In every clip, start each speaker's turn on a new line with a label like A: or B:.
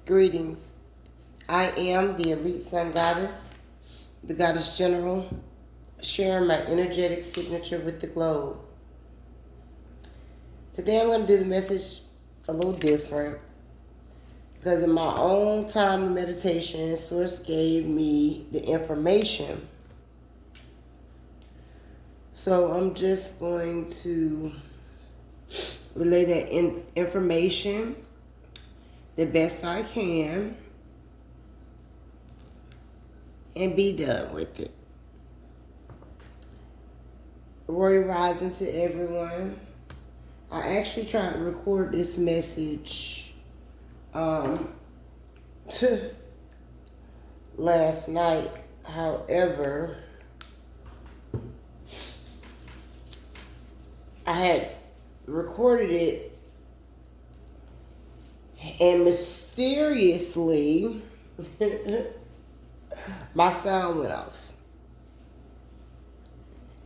A: Greetings. I am the Elite Sun Goddess, the Goddess General, sharing my energetic signature with the globe. Today I'm going to do the message a little different because in my own time of meditation, Source gave me the information. So I'm just going to relay that information the best I can and be done with it. Royal Rising to everyone. I actually tried to record this message last night. However, I had recorded it and mysteriously my sound went off.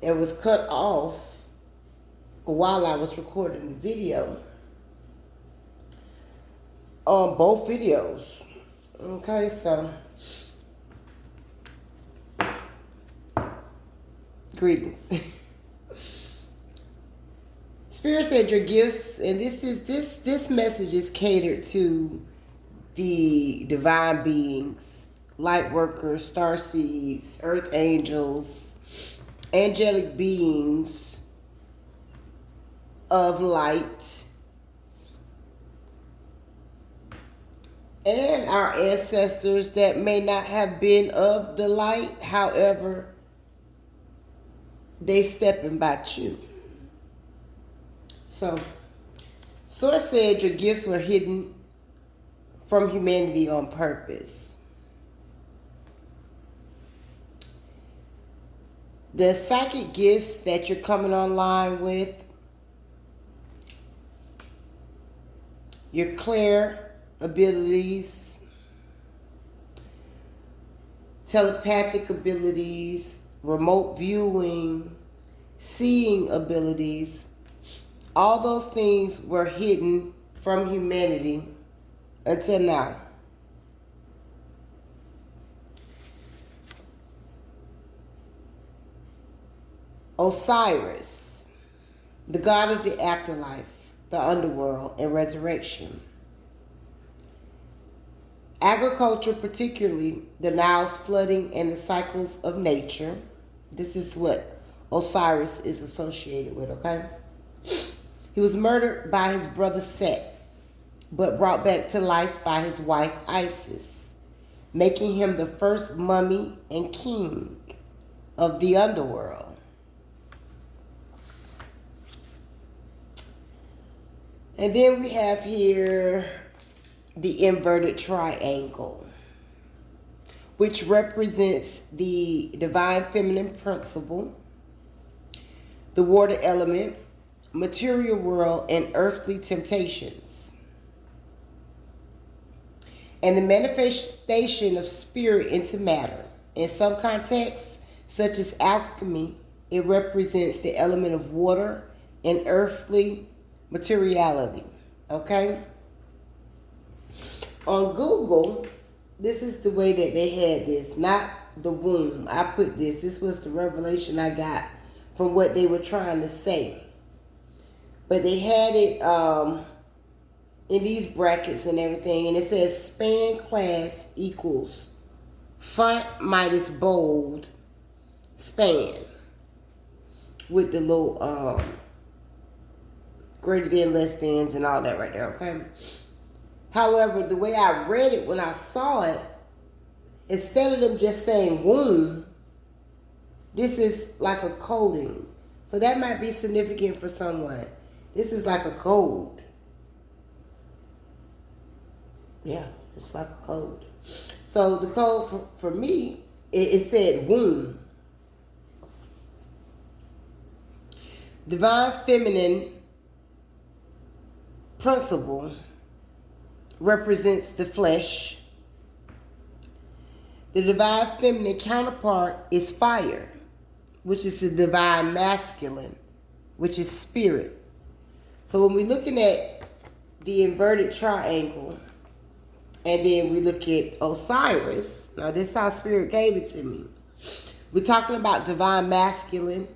A: It was cut off while I was recording the video. On both videos. Okay, so greetings. Spirit said your gifts, and this message is catered to the divine beings, light workers, star seeds, earth angels, angelic beings of light, and our ancestors that may not have been of the light, however, they stepping by you. So, Source said your gifts were hidden from humanity on purpose. The psychic gifts that you're coming online with, your clear abilities, telepathic abilities, remote viewing, seeing abilities, all those things were hidden from humanity until now. Osiris, the god of the afterlife, the underworld, and resurrection. Agriculture, particularly the Nile's flooding and the cycles of nature. This is what Osiris is associated with, okay? He was murdered by his brother Set, but brought back to life by his wife Isis, making him the first mummy and king of the underworld. And then we have here the inverted triangle, which represents the divine feminine principle, the water element, material world, and earthly temptations, and the manifestation of spirit into matter. In some contexts, such as alchemy, it represents the element of water and earthly materiality. Okay? On Google, this is the way that they had this, not the womb. I put this. This was the revelation I got from what they were trying to say. But they had it in these brackets and everything. And it says span class equals font minus bold span. With the little greater than, less than's, and all that right there, okay? However, the way I read it when I saw it, instead of them just saying womb, this is like a coding. So that might be significant for someone. This is like a code. Yeah, it's like a code. So the code for me, it said womb. Divine feminine principle represents the flesh. The divine feminine counterpart is fire, which is the divine masculine, which is spirit. So when we're looking at the inverted triangle, And then we look at Osiris. Now, this is how Spirit gave it to me. We're talking about divine masculine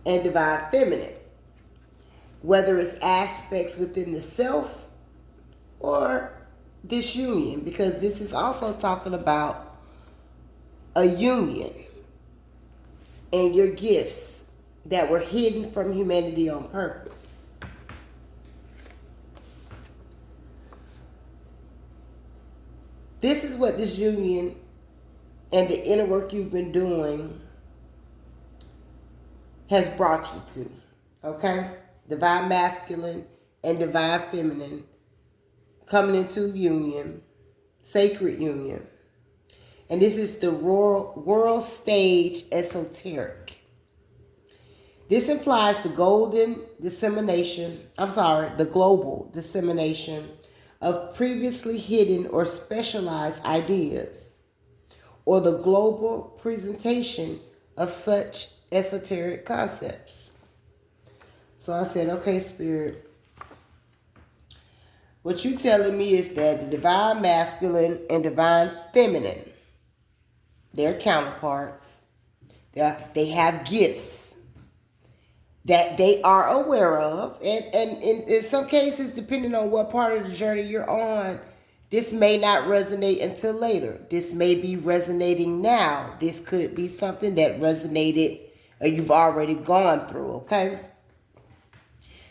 A: and divine feminine. Whether it's aspects within the self or this union. Because this is also talking about a union and your gifts that were hidden from humanity on purpose. This is what this union and the inner work you've been doing has brought you to. Okay? Divine masculine and divine feminine coming into union, sacred union. And this is the world stage esoteric. This implies the global dissemination of previously hidden or specialized ideas, or the global presentation of such esoteric concepts. So I said, okay, Spirit, what you telling me is that the divine masculine and divine feminine, their counterparts, they have gifts that they are aware of. And in some cases, depending on what part of the journey you're on, this may not resonate until later. This may be resonating now. This could be something that resonated or you've already gone through, okay?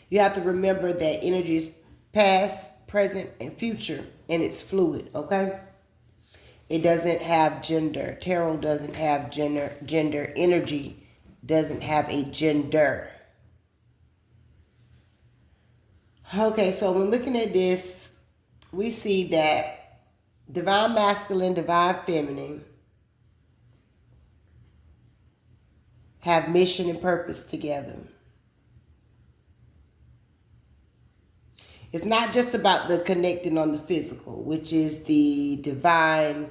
A: You have to remember that energy is past, present, and future, and it's fluid, okay? It doesn't have gender. Tarot doesn't have gender. Energy doesn't have a gender. Okay, so when looking at this, we see that divine masculine, divine feminine have mission and purpose together. It's not just about the connecting on the physical, which is the divine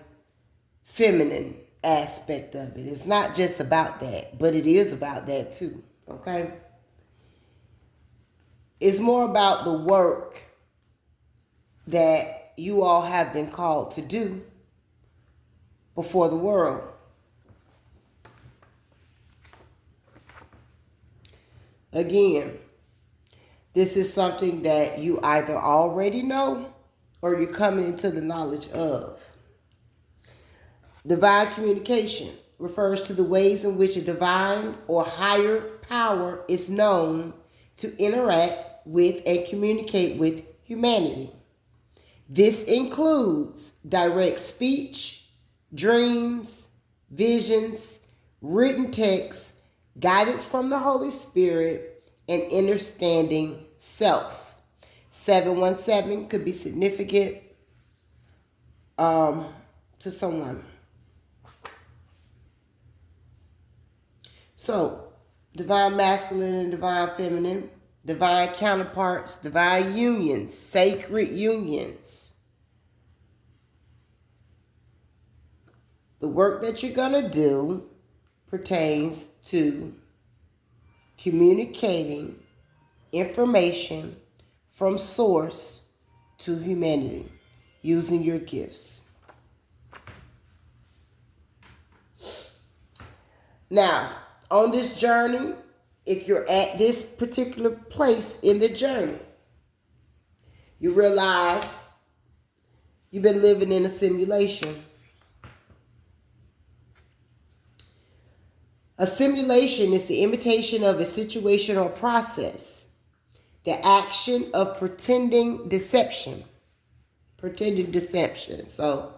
A: feminine aspect of it. It's not just about that, but it is about that too, okay? It's more about the work that you all have been called to do before the world. Again, this is something that you either already know or you're coming into the knowledge of. Divine communication refers to the ways in which a divine or higher power is known to interact with and communicate with humanity. This includes direct speech, dreams, visions, written texts, guidance from the Holy Spirit, and understanding self. 717 could be significant to someone. So, divine masculine and divine feminine, divine counterparts, divine unions, sacred unions. The work that you're going to do pertains to communicating information from source to humanity using your gifts. Now, on this journey, if you're at this particular place in the journey, you realize you've been living in a simulation. A simulation is the imitation of a situation or process, the action of pretending deception. So,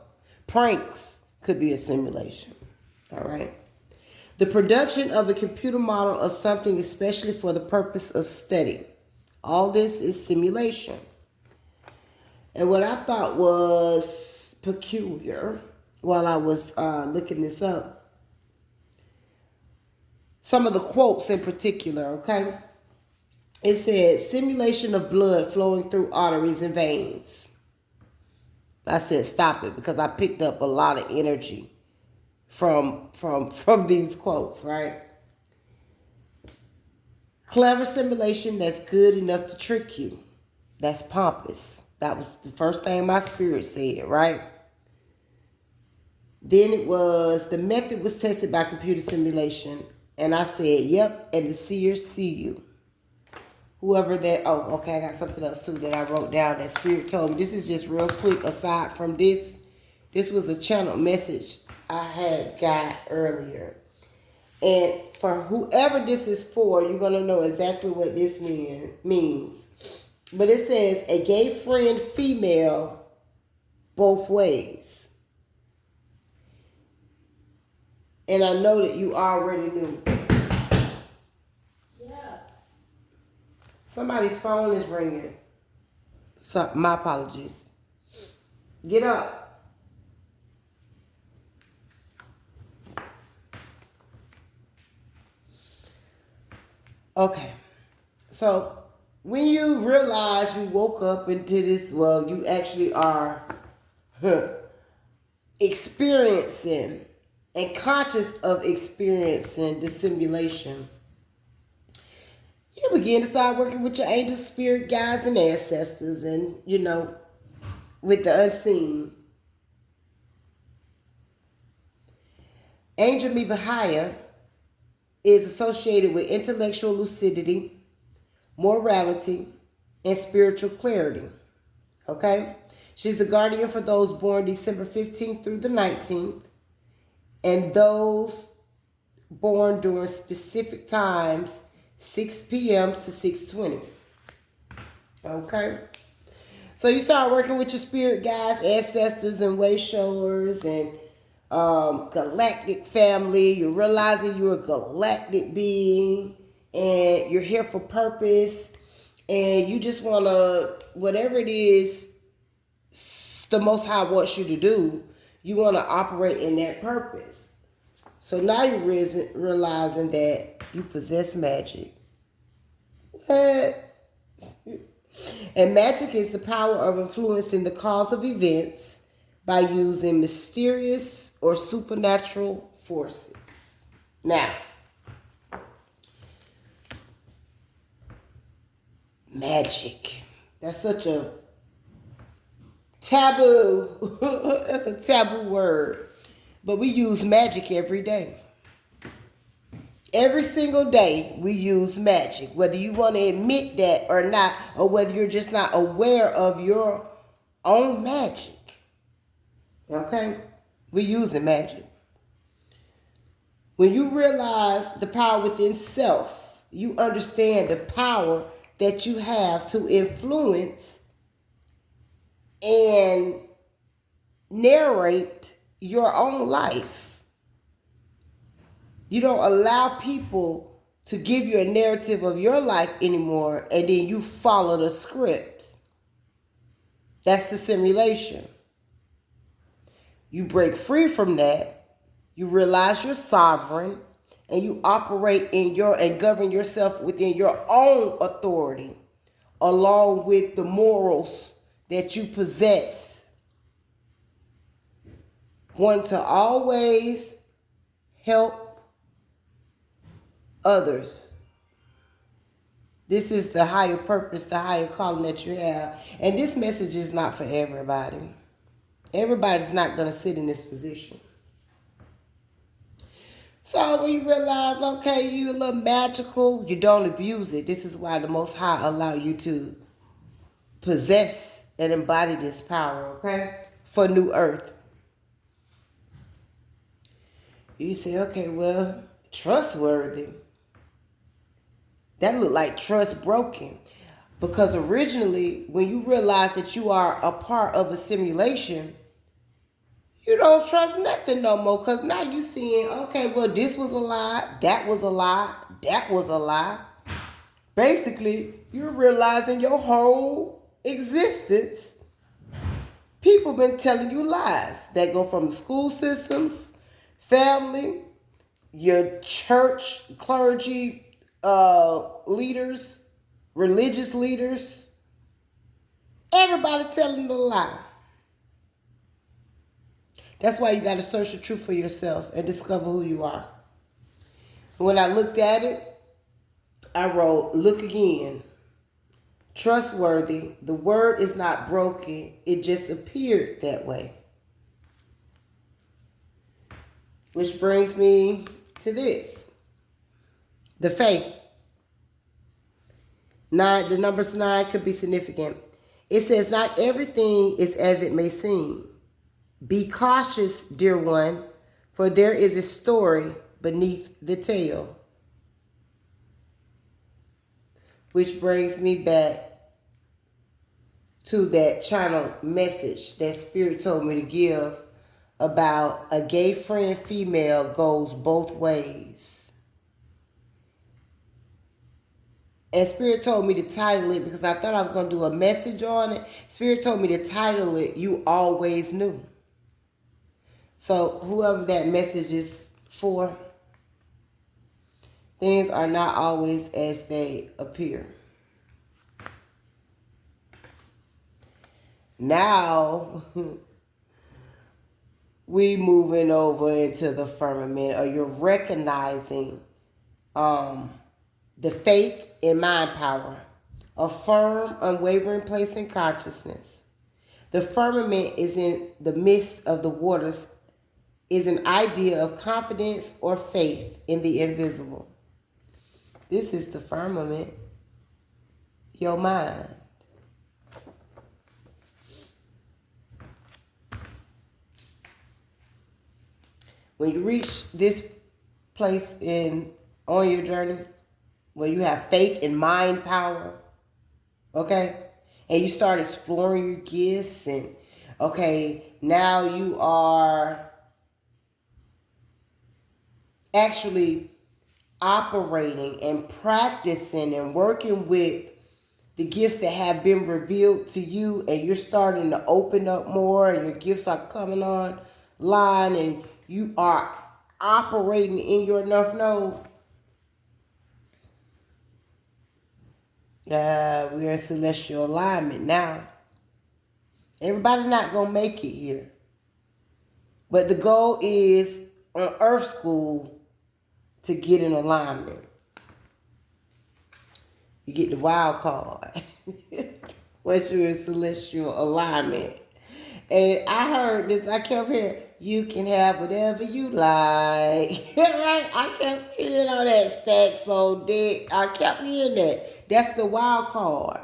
A: pranks could be a simulation. All right. The production of a computer model of something especially for the purpose of study. All this is simulation. And what I thought was peculiar while I was looking this up, some of the quotes in particular, okay? It said, simulation of blood flowing through arteries and veins. I said, stop it, because I picked up a lot of energy from these quotes, right? Clever simulation that's good enough to trick you. That's pompous. That was the first thing my spirit said, right? Then it was, the method was tested by computer simulation. And I said, yep, and the seers see you. Whoever that, oh, okay, I got something else too that I wrote down that Spirit told me. This is just real quick aside from this. This was a channel message I had got earlier. And for whoever this is for, you're going to know exactly what this means. But it says, a gay friend female both ways. And I know that you already knew. Somebody's phone is ringing. So, my apologies. Get up. Okay. So, when you realize you woke up into this, well, you actually are experiencing and conscious of experiencing the simulation. You begin to start working with your angel, spirit guides, and ancestors, and, with the unseen. Angel Mibahaya is associated with intellectual lucidity, morality, and spiritual clarity. Okay? She's the guardian for those born December 15th through the 19th, and those born during specific times, 6 p.m. to 6:20. Okay? So you start working with your spirit guides, ancestors, and way showers, and galactic family. You're realizing you're a galactic being, and you're here for purpose, and you just want to, whatever it is the Most High wants you to do, you want to operate in that purpose. So now you're realizing that you possess magic. What? And magic is the power of influencing the cause of events by using mysterious or supernatural forces. Now, magic. That's such a taboo. That's a taboo word. But we use magic every day. Every single day we use magic, whether you want to admit that or not, or whether you're just not aware of your own magic. Okay? We're using magic. When you realize the power within self, you understand the power that you have to influence and narrate your own life. You don't allow people to give you a narrative of your life anymore, and then you follow the script. That's the simulation. You break free from that. You realize you're sovereign, and you operate in and govern yourself within your own authority, along with the morals that you possess. One, to always help others. This is the higher purpose, the higher calling that you have. And this message is not for everybody. Everybody's not going to sit in this position. So when you realize, okay, you're a little magical, you don't abuse it. This is why the Most High allow you to possess and embody this power, okay? For New Earth. You say, okay, well, trustworthy. That looked like trust broken. Because originally, when you realize that you are a part of a simulation, you don't trust nothing no more. Because now you're seeing, okay, well, this was a lie, that was a lie, that was a lie. Basically, you're realizing your whole existence, people been telling you lies that go from the school systems, family, your church, clergy, leaders, religious leaders, everybody telling the lie. That's why you got to search the truth for yourself and discover who you are. When I looked at it, I wrote, look again. trustworthy. The word is not broken. It just appeared that way. Which brings me to this. The faith. 9, the numbers 9 could be significant. It says, not everything is as it may seem. Be cautious, dear one, for there is a story beneath the tale. Which brings me back to that channel message that Spirit told me to give about a gay friend female goes both ways. And Spirit told me to title it because I thought I was going to do a message on it. Spirit told me to title it, You Always Knew. So whoever that message is for, things are not always as they appear. Now, we moving over into the firmament, or you're recognizing the faith in mind power, a firm, unwavering place in consciousness. The firmament is in the midst of the waters, is an idea of confidence or faith in the invisible. This is the firmament, your mind. When you reach this place on your journey, where you have faith in mind power, okay, and you start exploring your gifts, and okay, now you are actually operating and practicing and working with the gifts that have been revealed to you, and you're starting to open up more, and your gifts are coming online, and you are operating in your enough node. We are in celestial alignment now. Everybody not going to make it here. But the goal is on Earth School to get in alignment. You get the wild card. Once you're in celestial alignment. And I heard this, I kept hearing, you can have whatever you like. Right? I kept hearing all that stack so dick. I kept hearing that. That's the wild card.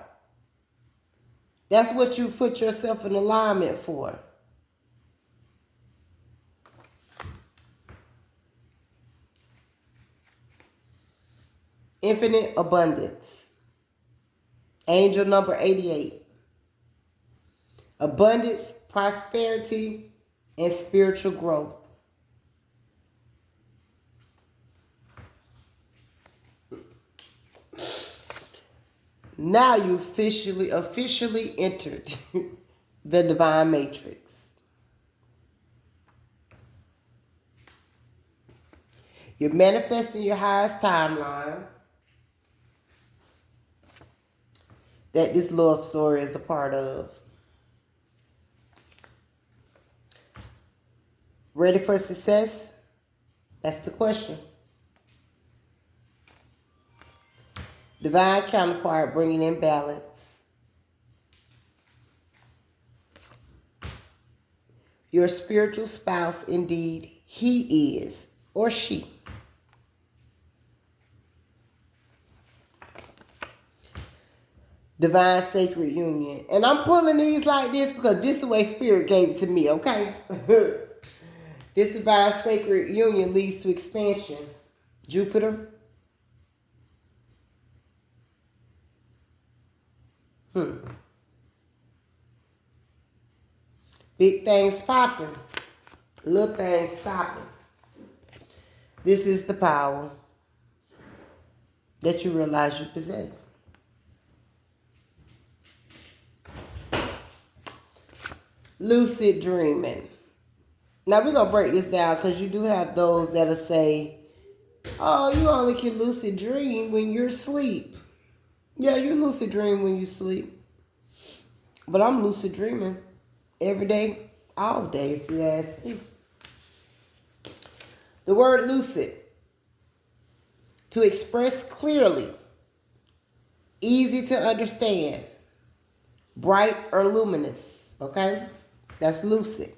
A: That's what you put yourself in alignment for. Infinite abundance. Angel number 88. Abundance, prosperity, and spiritual growth. Now you officially entered the divine matrix. You're manifesting your highest timeline that this love story is a part of. Ready for success? That's the question. Divine counterpart bringing in balance. Your spiritual spouse, indeed, he is or she. Divine sacred union. And I'm pulling these like this because this is the way Spirit gave it to me, okay? This divine sacred union leads to expansion. Jupiter. Big things popping. Little things stopping. This is the power that you realize you possess. Lucid dreaming. Now we're going to break this down because you do have those that'll say, oh, you only can lucid dream when you're asleep. Yeah, you lucid dream when you sleep. But I'm lucid dreaming every day, all day, if you ask me. The word lucid, to express clearly, easy to understand, bright or luminous, okay? That's lucid.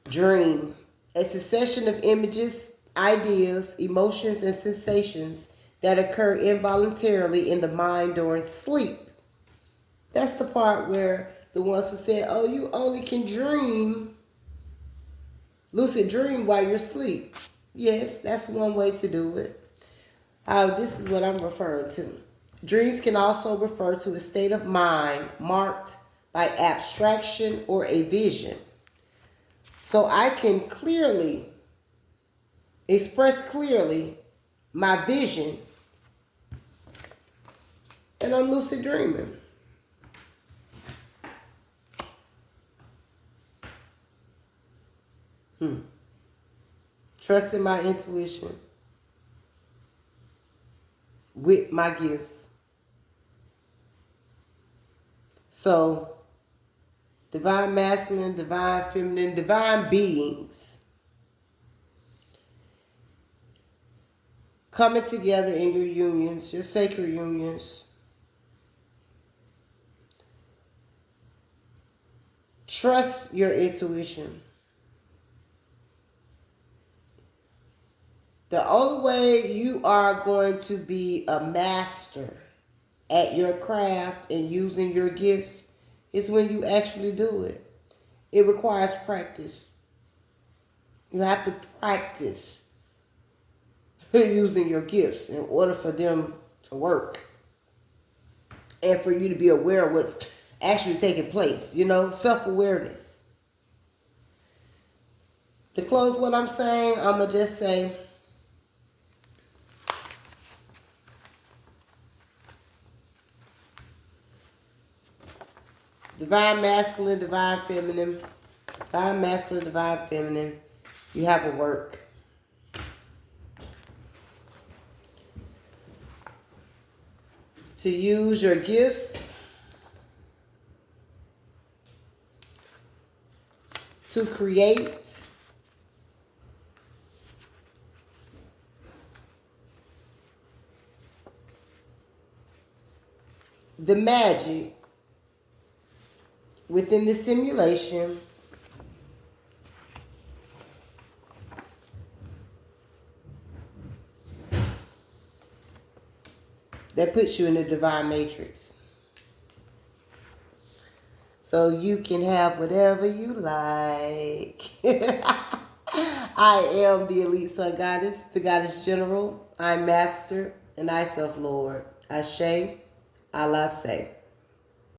A: Dream, a succession of images, ideas, emotions, and sensations that occur involuntarily in the mind during sleep. That's the part where the ones who said, oh, you only can dream, lucid dream while you're asleep. Yes, that's one way to do it. This is what I'm referring to. Dreams can also refer to a state of mind marked by abstraction or a vision. So I can express clearly my vision, and I'm lucid dreaming. Trusting my intuition with my gifts. So, divine masculine, divine feminine, divine beings coming together in your unions, your sacred unions. Trust your intuition. The only way you are going to be a master at your craft and using your gifts is when you actually do it. It requires practice. You have to practice using your gifts in order for them to work and for you to be aware of what's actually taking place. Self-awareness. To close what I'm saying, I'm going to just say, divine masculine, divine feminine, divine masculine, divine feminine, you have a work. To use your gifts to create the magic within the simulation that puts you in the divine matrix. So you can have whatever you like. I am the elite sun goddess, the goddess general. I'm master and I self-lord. Ashe, Allah say.